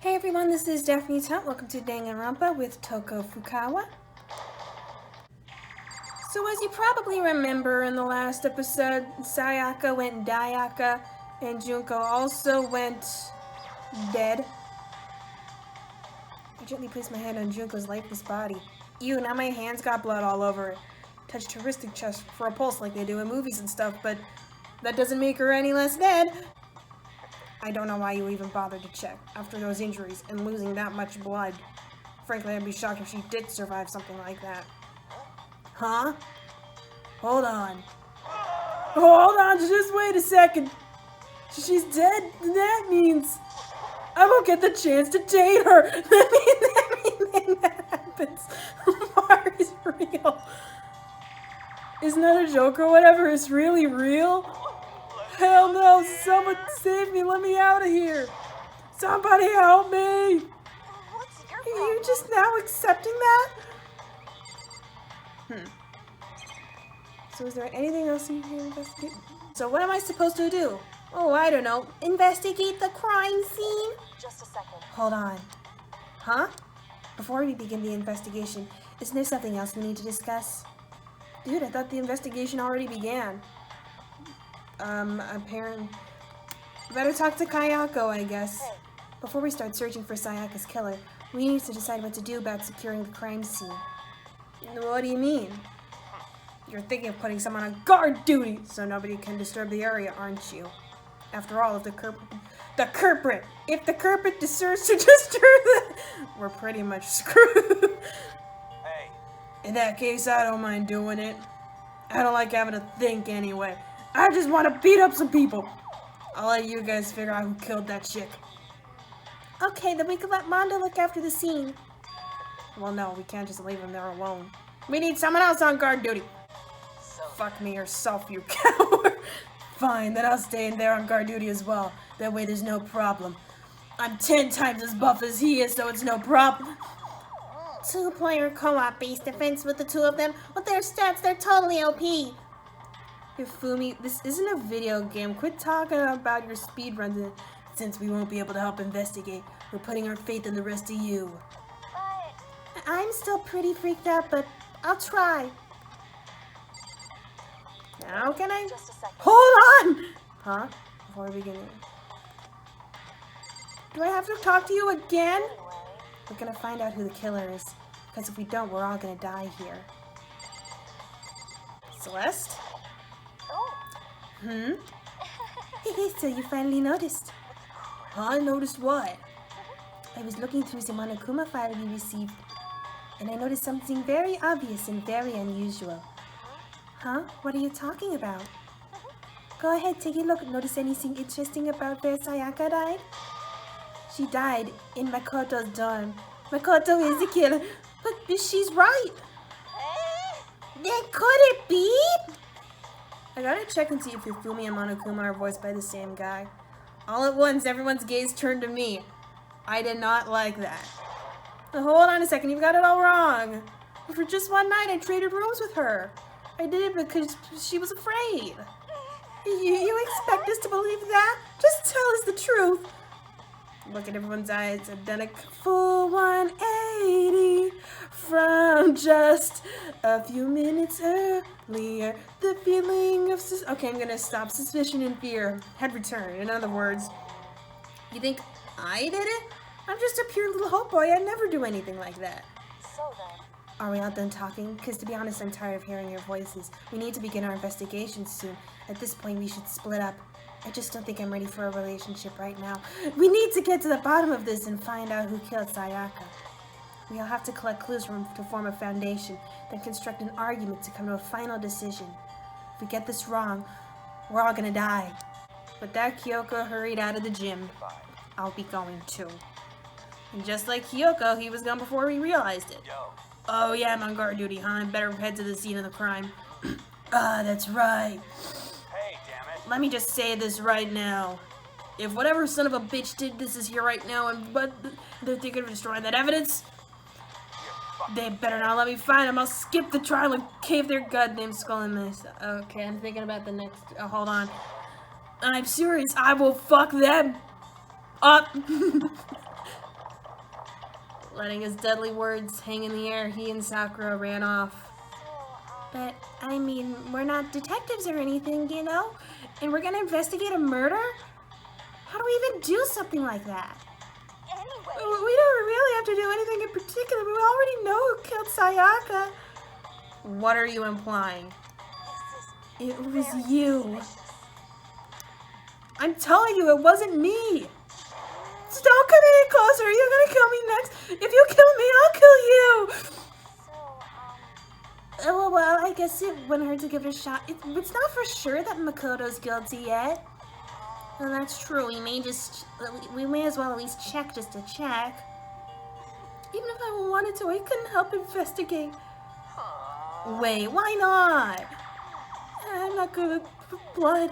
Hey everyone, this is Daphne's Hunt. Welcome to Danganronpa with Toko Fukawa. So as you probably remember in the last episode, Sa-yak-a went Dayaka and Junko also went dead. I gently placed my hand on Junko's lifeless body. Ew, now my hands got blood all over it. Touched her wristed chest for a pulse like they do in movies and stuff, but that doesn't make her any less dead. I don't know why you even bothered to check after those injuries and losing that much blood. Frankly, I'd be shocked if she did survive something like that. Huh? Hold on. Hold on, just wait a second. She's dead. That means I won't get the chance to date her. Everything that happens. Mar is real. Isn't that a joke or whatever? It's really real? Hell no, someone save me, let me out of here. Somebody help me. What's your Are problem? you just now accepting that? So is there anything else you can investigate? So what am I supposed to do? Oh, I don't know. Investigate the crime scene? Just a second. Hold on. Huh? Before we begin the investigation, isn't there something else we need to discuss? Dude, I thought the investigation already began. Apparently... Better talk to Kyoko, I guess. Hey. Before we start searching for Sayaka's killer, we need to decide what to do about securing the crime scene. What do you mean? You're thinking of putting someone on guard duty so nobody can disturb the area, aren't you? After all, if the culprit deserves to disturb the... We're pretty much screwed. Hey. In that case, I don't mind doing it. I don't like having to think anyway. I just want to beat up some people. I'll let you guys figure out who killed that chick. Okay, then we can let Mondo look after the scene. Well, no, we can't just leave him there alone. We need someone else on guard duty. So, Fuck me yourself, you coward. Fine, then I'll stay in there on guard duty as well. That way there's no problem. I'm 10 times as buff as he is, so it's no problem. Two-player co-op based defense with the two of them. With their stats, they're totally OP. Fumi, this isn't a video game. Quit talking about your speedruns. Since we won't be able to help investigate, we're putting our faith in the rest of you. but I'm still pretty freaked out, but I'll try. Now can I? just a second. Hold on! Huh? Before we begin. Do I have to talk to you again? Anyway, We're gonna find out who the killer is. Because if we don't, we're all gonna die here. Celeste? oh, So you finally noticed. I noticed what? I was looking through the Monokuma file we received, and I noticed something very obvious and very unusual. Huh? What are you talking about? Go ahead, take a look. Notice anything interesting about where Sa-yak-a died? She died in Makoto's dorm. Makoto is the killer. But she's right. Then could it be? I gotta check and see if Fumi and Monokuma are voiced by the same guy. All at once, everyone's gaze turned to me. I did not like that. Now, hold on a second, you've got it all wrong. For just one night, I traded rooms with her. I did it because she was afraid. You expect us to believe that? Just tell us the truth. Look at everyone's eyes. I've done a full 180 from just a few minutes earlier. The feeling of okay, I'm gonna stop. Suspicion and fear had returned. In other words, you think I did it? I'm just a pure little hope boy. I'd never do anything like that. so then. Are we all done talking? Because to be honest, I'm tired of hearing your voices. We need to begin our investigation soon. At this point, we should split up. I just don't think I'm ready for a relationship right now. We need to get to the bottom of this and find out who killed Sa-yak-a. We all have to collect clues to form a foundation, then construct an argument to come to a final decision. If we get this wrong, we're all gonna die. With that, Kyoko hurried out of the gym. I'll be going too. And just like Kyoko, he was gone before we realized it. Yo. Oh yeah, I'm on guard duty, huh? I better head to the scene of the crime. That's right. Hey, damn it. Let me just say this right now. If whatever son of a bitch did this is here right now but they're thinking of destroying that evidence, they better not let me find them. I'll skip the trial and cave their goddamn skull in this. Okay, I'm thinking about the next... hold on. I'm serious. I will fuck them up. Letting his deadly words hang in the air, he and Sakura ran off. But, I mean, we're not detectives or anything, you know? And we're gonna investigate a murder? How do we even do something like that? Anyway. We don't really have to do anything in particular. We already know who killed Sa-yak-a. What are you implying? It was you. I'm telling you, it wasn't me. Don't come any closer. You're gonna kill me next. If you kill me, I'll kill you. So, Well, I guess it wouldn't hurt to give it a shot. It's not for sure that Makoto's guilty yet. Well, that's true. We may as well at least check just to check. Even if I wanted to, I couldn't help investigate. Wait, why not? I'm not good with blood.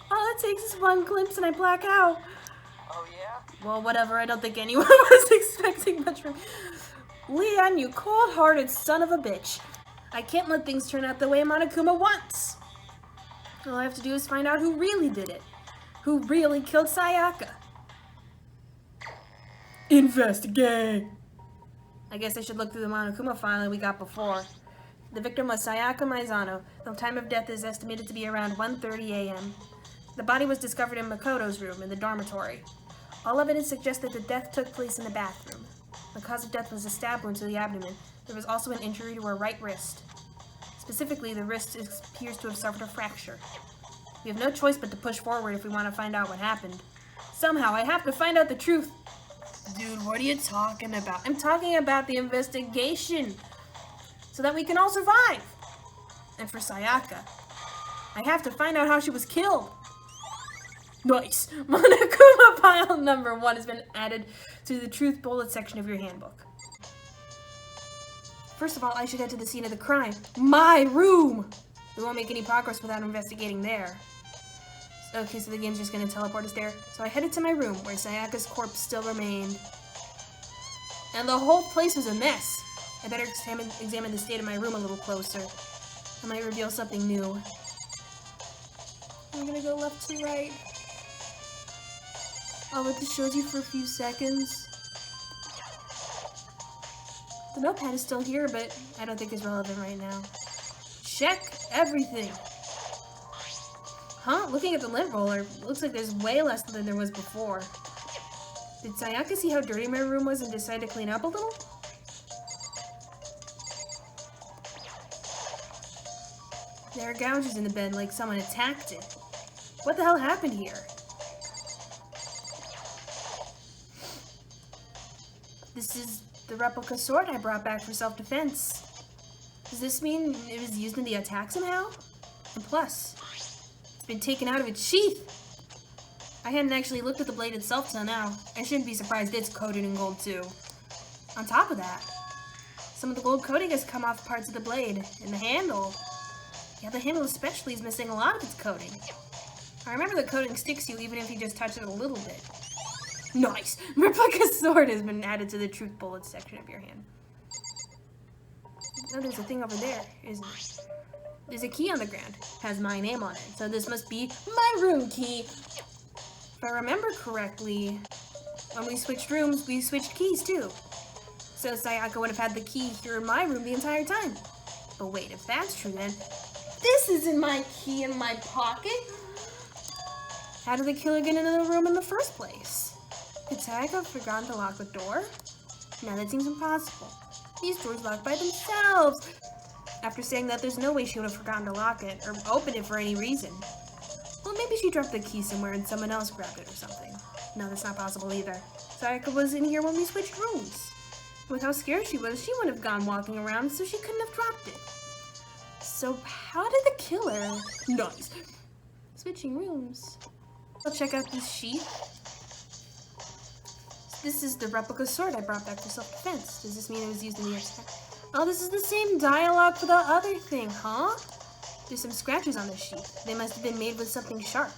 All it takes is one glimpse and I black out. oh yeah? Well, whatever. I don't think anyone was expecting much from Leon, you cold-hearted son of a bitch. I can't let things turn out the way Monokuma wants. All I have to do is find out who really did it. Who really killed Sa-yak-a. Investigate! I guess I should look through the Monokuma file we got before. The victim was Sa-yak-a Maizano. The time of death is estimated to be around 1:30 a.m. The body was discovered in Makoto's room in the dormitory. All evidence suggests that the death took place in the bathroom. The cause of death was a stab wound to the abdomen. There was also an injury to her right wrist. Specifically, the wrist appears to have suffered a fracture. We have no choice but to push forward if we want to find out what happened. Somehow, I have to find out the truth. Dude, what are you talking about? I'm talking about the investigation. So that we can all survive. And for Sa-yak-a, I have to find out how she was killed. Nice. Monokuma pile number 1 has been added to the truth bullet section of your handbook. First of all, I should head to the scene of the crime. My room! We won't make any progress without investigating there. Okay, so the game's just gonna teleport us there. So I headed to my room, where Sayaka's corpse still remained. And the whole place was a mess. I better examine the state of my room a little closer. I might reveal something new. I'm gonna go left to right. I'll let this show you for a few seconds. The notepad is still here, but I don't think it's relevant right now. Check everything. Huh? Looking at the lint roller, looks like there's way less than there was before. Did Sa-yak-a see how dirty my room was and decide to clean up a little? There are gouges in the bed like someone attacked it. What the hell happened here? This is the replica sword I brought back for self-defense. Does this mean it was used in the attack somehow? And plus, it's been taken out of its sheath. I hadn't actually looked at the blade itself till now. I shouldn't be surprised it's coated in gold too. On top of that, some of the gold coating has come off parts of the blade, and the handle. Yeah, the handle especially is missing a lot of its coating. I remember the coating sticks you even if you just touch it a little bit. Nice! Replica sword has been added to the truth bullets section of your hand. Oh, there's a thing over there, isn't it? There's a key on the ground. Has my name on it, so this must be my room key. If I remember correctly, when we switched rooms, we switched keys too. So Sa-yak-a would have had the key here in my room the entire time. But wait, if that's true then, this isn't my key in my pocket. How did the killer get into the room in the first place? Did Sa-yak-a have forgotten to lock the door? No, that seems impossible. These doors lock by themselves. After saying that, there's no way she would have forgotten to lock it, or open it for any reason. Well, maybe she dropped the key somewhere and someone else grabbed it or something. No, that's not possible either. Sa-yak-a was in here when we switched rooms. With how scared she was, she wouldn't have gone walking around, so she couldn't have dropped it. So how did the killer... Nice. Switching rooms. I'll check out this sheet. This is the replica sword I brought back for self-defense. Does this mean it was used in the attack? Oh, this is the same dialogue for the other thing, huh? There's some scratches on the sheath. They must have been made with something sharp.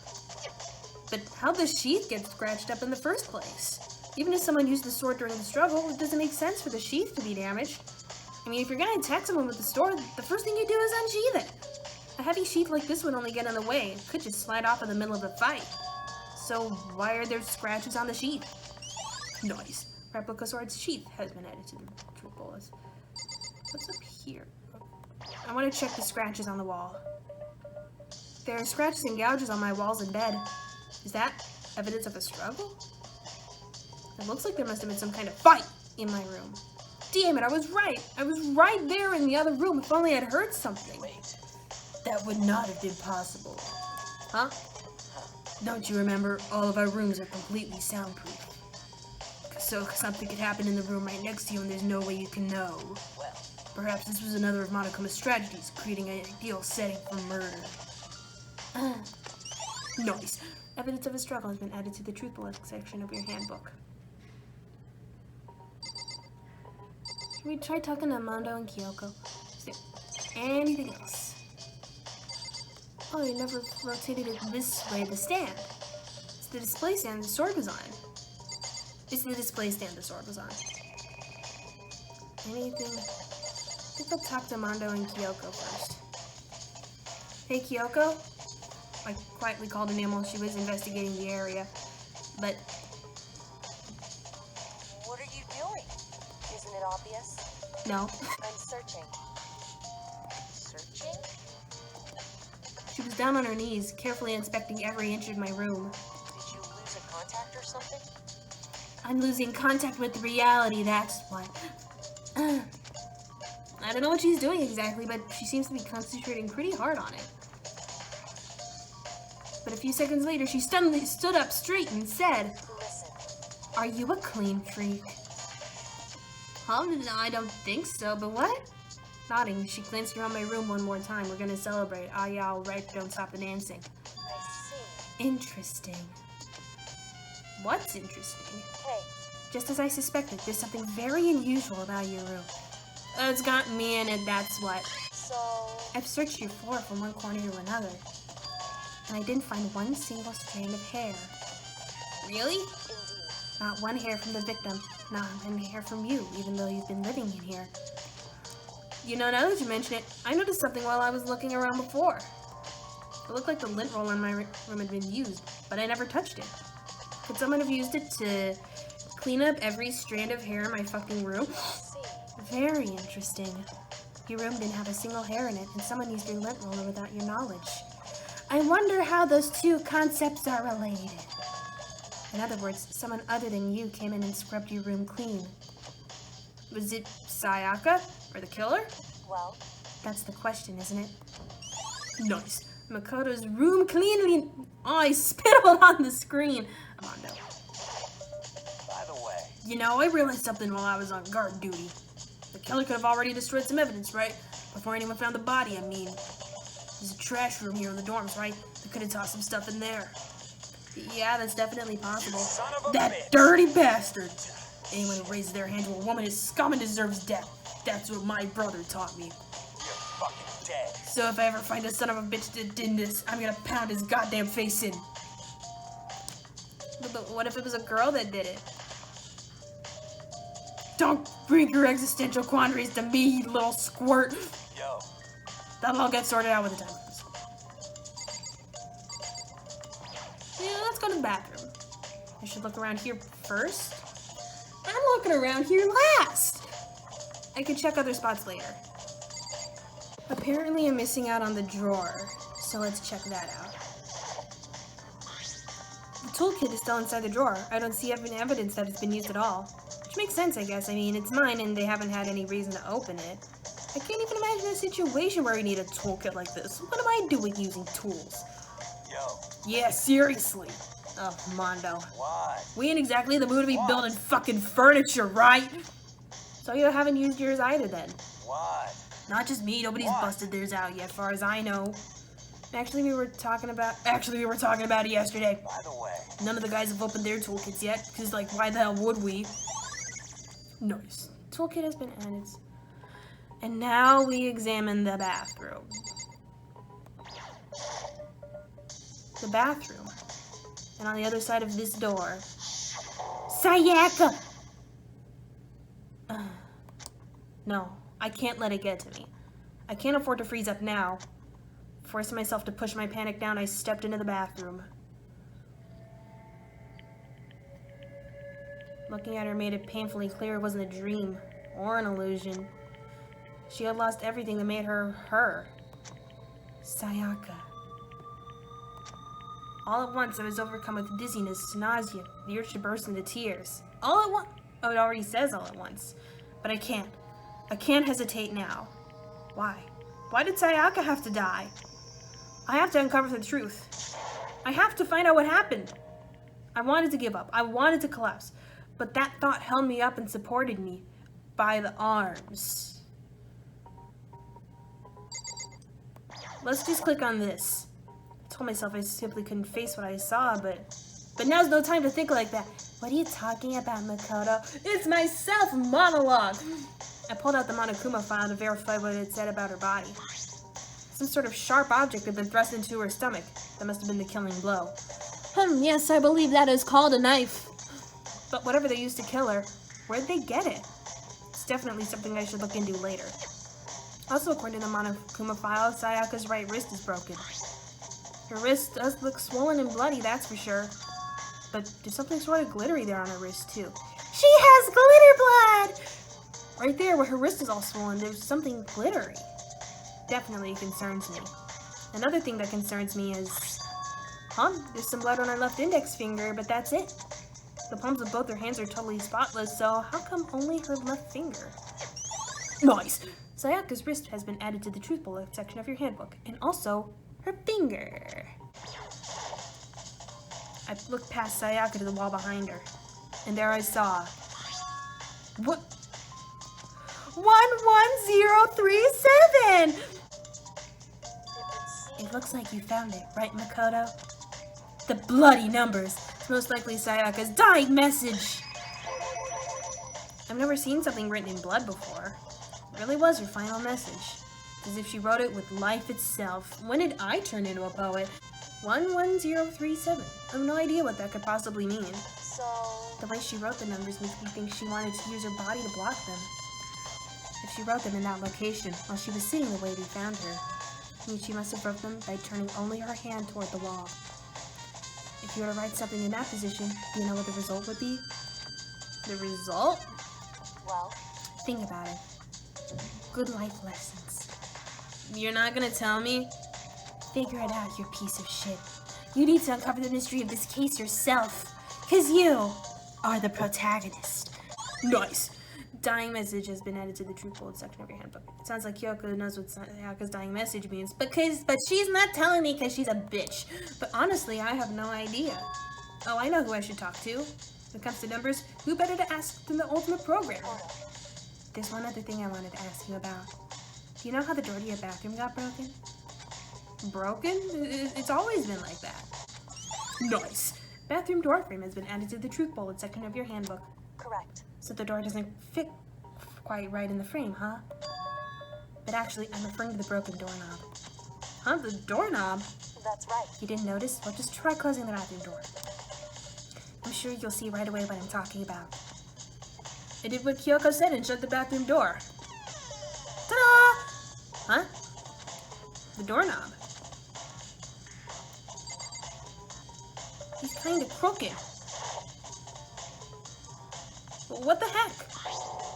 But how'd the sheath get scratched up in the first place? Even if someone used the sword during the struggle, it doesn't make sense for the sheath to be damaged. I mean, if you're gonna attack someone with the sword, the first thing you do is unsheath it. A heavy sheath like this would only get in the way. It could just slide off in the middle of the fight. So why are there scratches on the sheath? Nice. Replica sword's sheath has been added to the troop bullets. What's up here? I want to check the scratches on the wall. There are scratches and gouges on my walls and bed. Is that evidence of a struggle? It looks like there must have been some kind of fight in my room. Damn it, I was right. I was right there in the other room. If only I'd heard something. Wait. That would not have been possible. Huh? Don't you remember? All of our rooms are completely soundproof. So something could happen in the room right next to you and there's no way you can know. Well, Perhaps this was another of Monokuma's strategies, creating an ideal setting for murder. Nice. Evidence of a struggle has been added to the truth bullet section of your handbook. Should we try talking to Mondo and Kyoko? Is there anything else? Oh, you never rotated it this way, the stand. It's the display stand the sword was on. It's the display stand the sword was on. Anything? I think I'll talk to Mondo and Kyoko first. Hey, Kyoko? I quietly called her name while she was investigating the area, but... what are you doing? Isn't it obvious? no. I'm searching. Searching? She was down on her knees, carefully inspecting every inch of my room. Did you lose a contact or something? I'm losing contact with reality, that's what. I don't know what she's doing exactly, but she seems to be concentrating pretty hard on it. But a few seconds later, she suddenly stood up straight and said, Listen. "Are you a clean freak?" Huh? No, I don't think so, but what? Nodding, she glanced around my room one more time. We're gonna celebrate. Ah, yeah, all right, don't stop the dancing. I see. Interesting. What's interesting? Hey, Just as I suspected, there's something very unusual about your room. It's got me in it, that's what. so... I've searched your floor from one corner to another, and I didn't find one single strand of hair. Really? Indeed. Not one hair from the victim, not one hair from you, even though you've been living in here. You know, now that you mention it, I noticed something while I was looking around before. It looked like the lint roll in my room had been used, but I never touched it. Could someone have used it to clean up every strand of hair in my fucking room? I see. Very interesting. Your room didn't have a single hair in it, and someone used your lint roller without your knowledge. I wonder how those two concepts are related. In other words, someone other than you came in and scrubbed your room clean. Was it Sa-yak-a, or the killer? Well, That's the question, isn't it? Nice. Makoto's room cleanly... Oh, I spittled on the screen. Mondo. by the way, You know, I realized something while I was on guard duty. The killer could have already destroyed some evidence, right? Before anyone found the body, I mean. There's a trash room here in the dorms, right? They could have tossed some stuff in there. Yeah, that's definitely possible. son of a That bitch. dirty bastard! Anyone who raises their hand to a woman is scum and deserves death. That's what my brother taught me. You're fucking dead. So if I ever find a son of a bitch that did this, I'm gonna pound his goddamn face in. But what if it was a girl that did it? Don't bring your existential quandaries to me, you little squirt. Yo, That'll all get sorted out when the time comes. Yeah, let's go to the bathroom. I should look around here first. I'm looking around here last. I can check other spots later. Apparently I'm missing out on the drawer, so let's check that out. The toolkit is still inside the drawer. I don't see any evidence that it's been used at all. Which makes sense, I guess. I mean, it's mine and they haven't had any reason to open it. I can't even imagine a situation where we need a toolkit like this. What am I doing using tools? yo, Yeah, seriously. Oh, Mondo. why? We ain't exactly the mood to be What? building fucking furniture, right? So you haven't used yours either then. Why? Not just me, nobody's What? busted theirs out yet, far as I know. Actually, we were talking about it yesterday. By the way, None of the guys have opened their toolkits yet, because, like, why the hell would we? Nice. Toolkit has been added. And now we examine the bathroom. The bathroom. And on the other side of this door... Sa-yak-a! No, I can't let it get to me. I can't afford to freeze up now. Forcing myself to push my panic down, I stepped into the bathroom. Looking at her made it painfully clear it wasn't a dream or an illusion. She had lost everything that made her her. Sa-yak-a. All at once, I was overcome with dizziness, nausea, the urge to burst into tears. All at once. Oh, it already says all at once. But I can't. I can't hesitate now. Why? Why did Sa-yak-a have to die? I have to uncover the truth. I have to find out what happened. I wanted to give up. I wanted to collapse. But that thought held me up and supported me by the arms. Let's just click on this. I told myself I simply couldn't face what I saw, but now's no time to think like that. What are you talking about, Makoto? It's my self-monologue! I pulled out the Monokuma file to verify what it said about her body. Some sort of sharp object had been thrust into her stomach. That must have been the killing blow. Yes, I believe that is called a knife. But whatever they used to kill her, where'd they get it? It's definitely something I should look into later. Also, according to the Monokuma file, Sayaka's right wrist is broken. Her wrist does look swollen and bloody, that's for sure. But there's something sort of glittery there on her wrist, too. She has glitter blood! Right there, where her wrist is all swollen, there's something glittery. Definitely concerns me. Another thing that concerns me is... there's some blood on her left index finger, but that's it. The palms of both her hands are totally spotless, so how come only her left finger? Nice! Sayaka's wrist has been added to the truth bullet section of your handbook, and also her finger. I looked past Sa-yak-a to the wall behind her, and there I saw... What? 11037! It looks like you found it, right, Makoto? The bloody numbers. It's most likely Sayaka's dying message. I've never seen something written in blood before. It really was her final message. As if she wrote it with life itself. When did I turn into a poet? 11037. I have no idea what that could possibly mean. So... The way she wrote the numbers makes me think she wanted to use her body to block them. If she wrote them in that location, while she was sitting the way we found her, means she must have wrote them by turning only her hand toward the wall. If you were to write something in that position, do you know what the result would be? The result? Well? Think about it. Good life lessons. You're not gonna tell me? Figure it out, you piece of shit. You need to uncover the mystery of this case yourself. 'Cause you are the protagonist. Nice! Dying message has been added to the truth bullet section of your handbook. It sounds like Kyoko knows what Sayaka's dying message means, but she's not telling me because she's a bitch. But honestly, I have no idea. Oh, I know who I should talk to. When it comes to numbers, who better to ask than the ultimate programmer? There's one other thing I wanted to ask you about. Do you know how the door to your bathroom got broken? Broken? It's always been like that. Nice! Bathroom door frame has been added to the truth bullet section of your handbook. Correct. So the door doesn't fit quite right in the frame, huh? But actually, I'm referring to the broken doorknob. Huh? The doorknob? That's right. You didn't notice? Well, just try closing the bathroom door. I'm sure you'll see right away what I'm talking about. I did what Kyoko said and shut the bathroom door. Ta-da! Huh? The doorknob. He's kind of crooked. What the heck?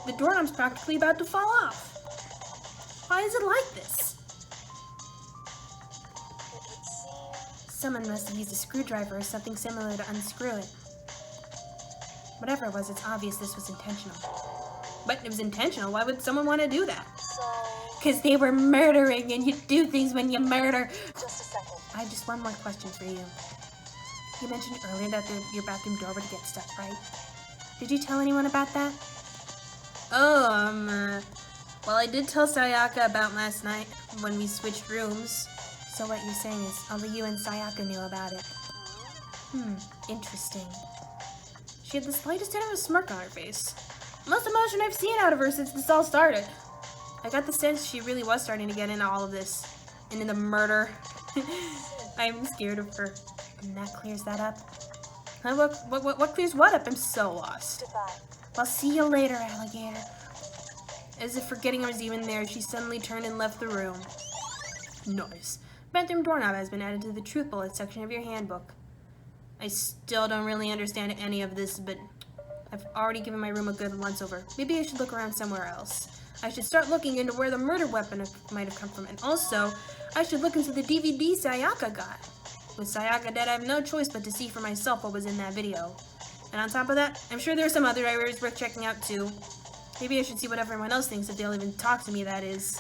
The doorknob's practically about to fall off. Why is it like this? It would seem... Someone must have used a screwdriver or something similar to unscrew it. Whatever it was, it's obvious this was intentional. But it was intentional? Why would someone want to do that? So... Because they were murdering, and you do things when you murder. Just a second. I have just one more question for you. You mentioned earlier that your bathroom door would get stuck, right? Did you tell anyone about that? Oh, well, I did tell Sa-yak-a about last night when we switched rooms. So what you're saying is only you and Sa-yak-a knew about it. Interesting. She had the slightest hint of a smirk on her face. Most emotion I've seen out of her since this all started. I got the sense she really was starting to get into all of this. And in the murder. I'm scared of her. And that clears that up. Huh? What clears what up? I'm so lost. Goodbye. I'll see you later, alligator. As if forgetting I was even there, she suddenly turned and left the room. Nice. Bathroom doorknob has been added to the truth bullet section of your handbook. I still don't really understand any of this, but I've already given my room a good once-over. Maybe I should look around somewhere else. I should start looking into where the murder weapon might have come from. And also, I should look into the DVD Sa-yak-a got. With Sa-yak-a dead, I have no choice but to see for myself what was in that video. And on top of that, I'm sure there are some other areas worth checking out too. Maybe I should see what everyone else thinks, if they'll even talk to me, that is.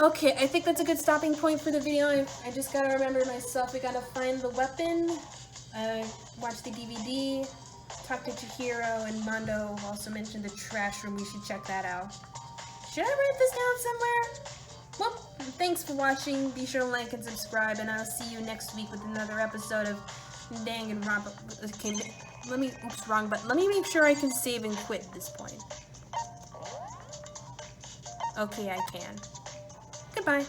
Okay, I think that's a good stopping point for the video. I just gotta remember myself. We gotta find the weapon, watch the DVD, talk to Chihiro, and Mondo also mentioned the trash room. We should check that out. Should I write this down somewhere? Well, thanks for watching. Be sure to like and subscribe, and I'll see you next week with another episode of Danganronpa. Okay, let me make sure I can save and quit at this point. Okay, I can. Goodbye.